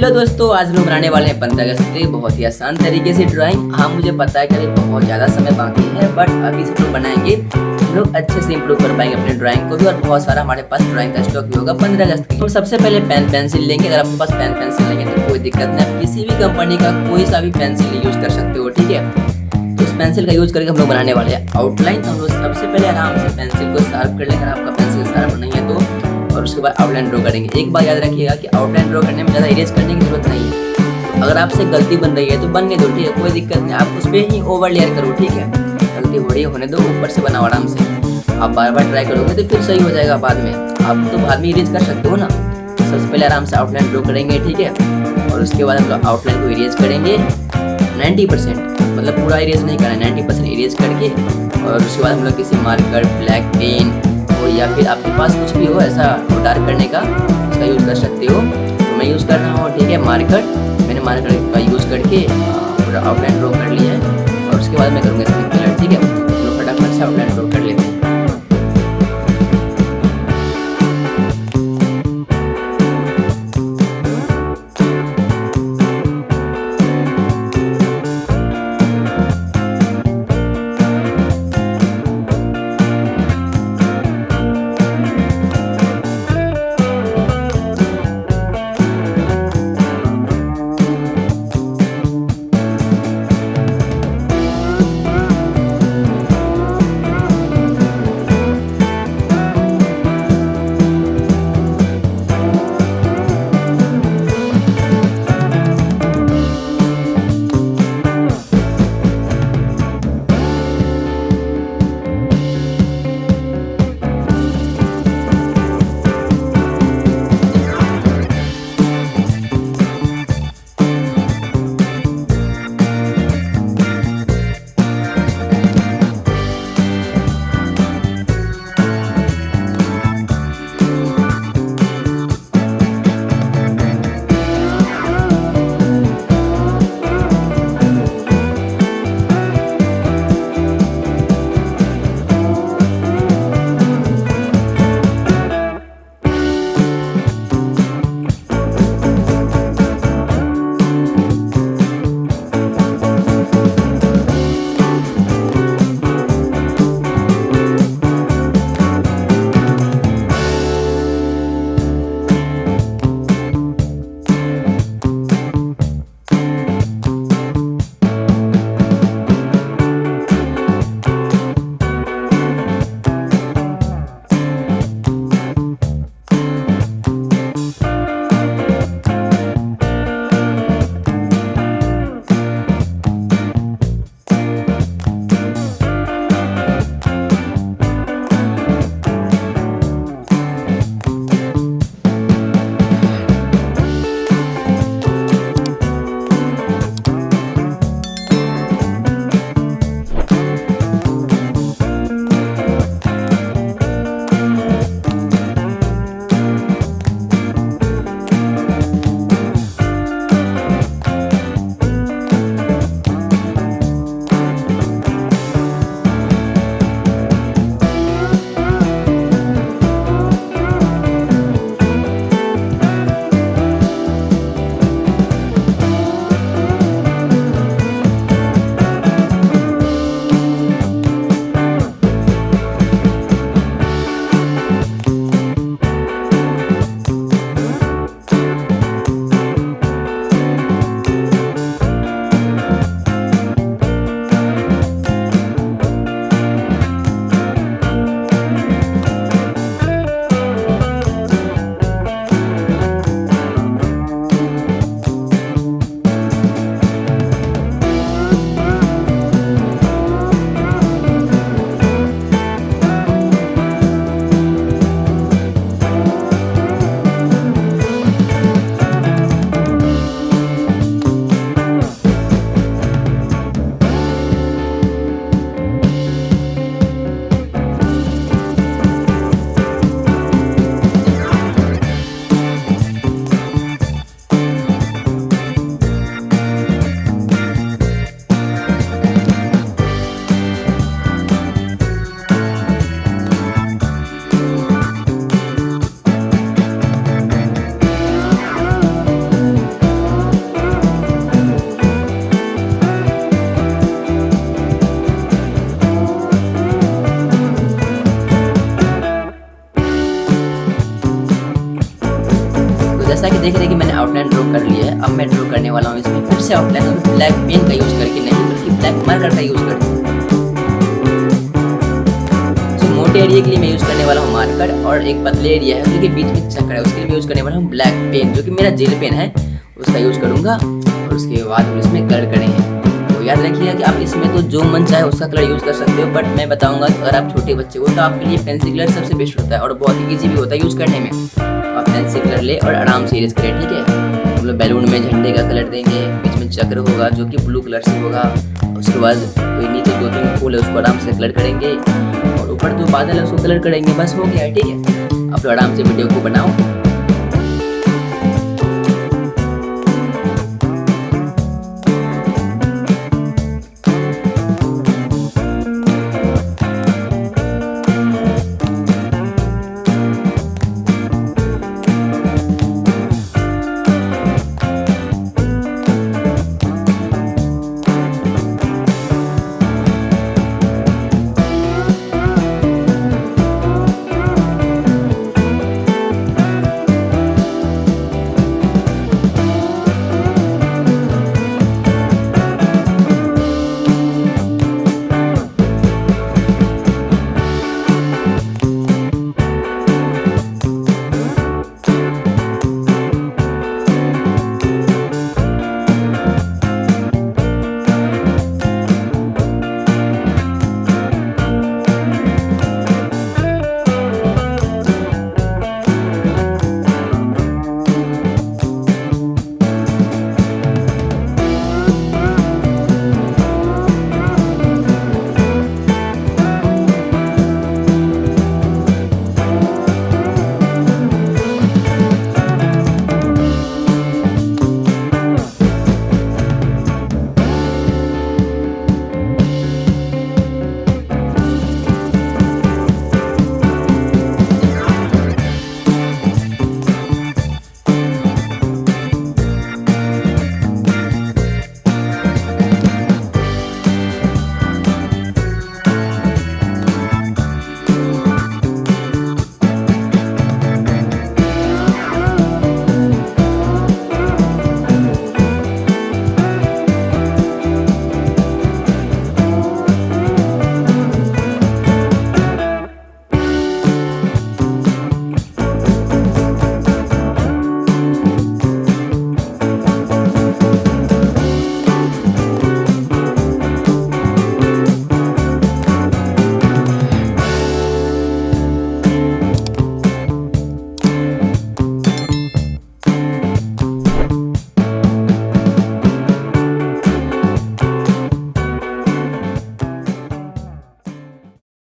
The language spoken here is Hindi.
हेलो दोस्तों, आज हम लोग बनाने वाले हैं 15 अगस्त के बहुत ही आसान तरीके से ड्राइंग। हाँ, मुझे पता है कि अभी बहुत ज़्यादा समय बाकी है, बट अभी से लोग बनाएंगे हम लोग अच्छे से इम्प्रूव कर पाएंगे अपने ड्राइंग को भी, और बहुत सारा हमारे पास ड्राइंग का स्टॉक भी होगा 15 अगस्त के। हम सबसे पहले पेन पेंसिल लेंगे। अगर आपके पास पेन पेंसिल नहीं है तो कोई दिक्कत नहीं, आप किसी भी कंपनी का कोई सा भी पेंसिल यूज़ कर सकते हो, ठीक है। तो उस पेंसिल का यूज़ करके हम लोग बनाने वाले हैं आउटलाइन। हम लोग सबसे पहले आराम से पेंसिल को शार्प कर लेंगे। आपका पेंसिल शार्प नहीं है तो, और उसके बाद आउटलाइन ड्रॉ करेंगे। एक बात याद रखिएगा कि आउटलाइन ड्रॉ करने में ज़्यादा इरेज करने की जरूरत नहीं है। तो अगर आपसे गलती बन रही है तो बनने दो, ठीक है, कोई दिक्कत नहीं। आप उस पर ही ओवर लेयर करो, ठीक है। गलती हो रही है होने दो, ऊपर से बनाओ आराम से। आप बार बार ट्राई करोगे तो फिर सही हो जाएगा बाद में। आप तो बाद में इरेज कर सकते हो ना। सबसे पहले आराम से आउटलाइन ड्रॉ करेंगे, ठीक है। और उसके बाद हम लोग आउटलाइन को इरेज करेंगे 90%, मतलब पूरा इरेज नहीं करना है, 90% इरेज करके। और उसके बाद हम लोग किसी मार्कर, ब्लैक पेन हो या फिर आपके पास कुछ भी हो ऐसा डार्क करने का, उसका यूज़ कर सकते हो। तो मैं यूज़ कर रहा हूँ, ठीक है, मार्कर। मैंने मार्कर का यूज़ करके पूरा आउटलाइन ड्रॉ कर लिया है। और उसके बाद मैं करूँगा इसमें कलर, ठीक है। हम लोग फटाफट से आउटलाइन ड्रॉ कर लेते हैं। जैसा कि देख रहे हैं कि मैंने आउटलाइन ड्रॉ कर लिया है। अब मैं ड्रॉ करने वाला हूँ इसमें फिर से आउटलाइन, और ब्लैक पेन का यूज़ करके नहीं बल्कि ब्लैक मार्कर का यूज़ करके। तो मोटे एरिया के लिए मैं यूज़ करने वाला हूँ मार्कर, और एक पतले एरिया है जो कि बीच में चक्कर है, उसके लिए मैं यूज़ करने वाला हूँ ब्लैक पेन, जो कि मेरा जेल पेन है, उसका यूज़ करूँगा। और उसके बाद हम इसमें कलर करेंगे। तो याद रखिएगा कि आप इसमें तो जो मन चाहे उसका कलर यूज़ कर सकते हो, बट मैं बताऊंगा कि अगर आप छोटे बच्चे हो तो आपके लिए पेंसिल कलर सबसे बेस्ट होता है और बहुत ही ईजी भी होता है यूज़ करने में। आप पेंसिल कलर ले और आराम से इरेज करें, ठीक है। हम लोग बैलून में झंडे का कलर देंगे, बीच में चक्र होगा जो कि ब्लू कलर से होगा। उसके बाद कोई नीचे 2-3 फूल है उसको आराम से कलर करेंगे, और ऊपर जो बादल है उसको कलर करेंगे, बस हो गया है, ठीक है। आप लोग आराम से वीडियो को बनाओ।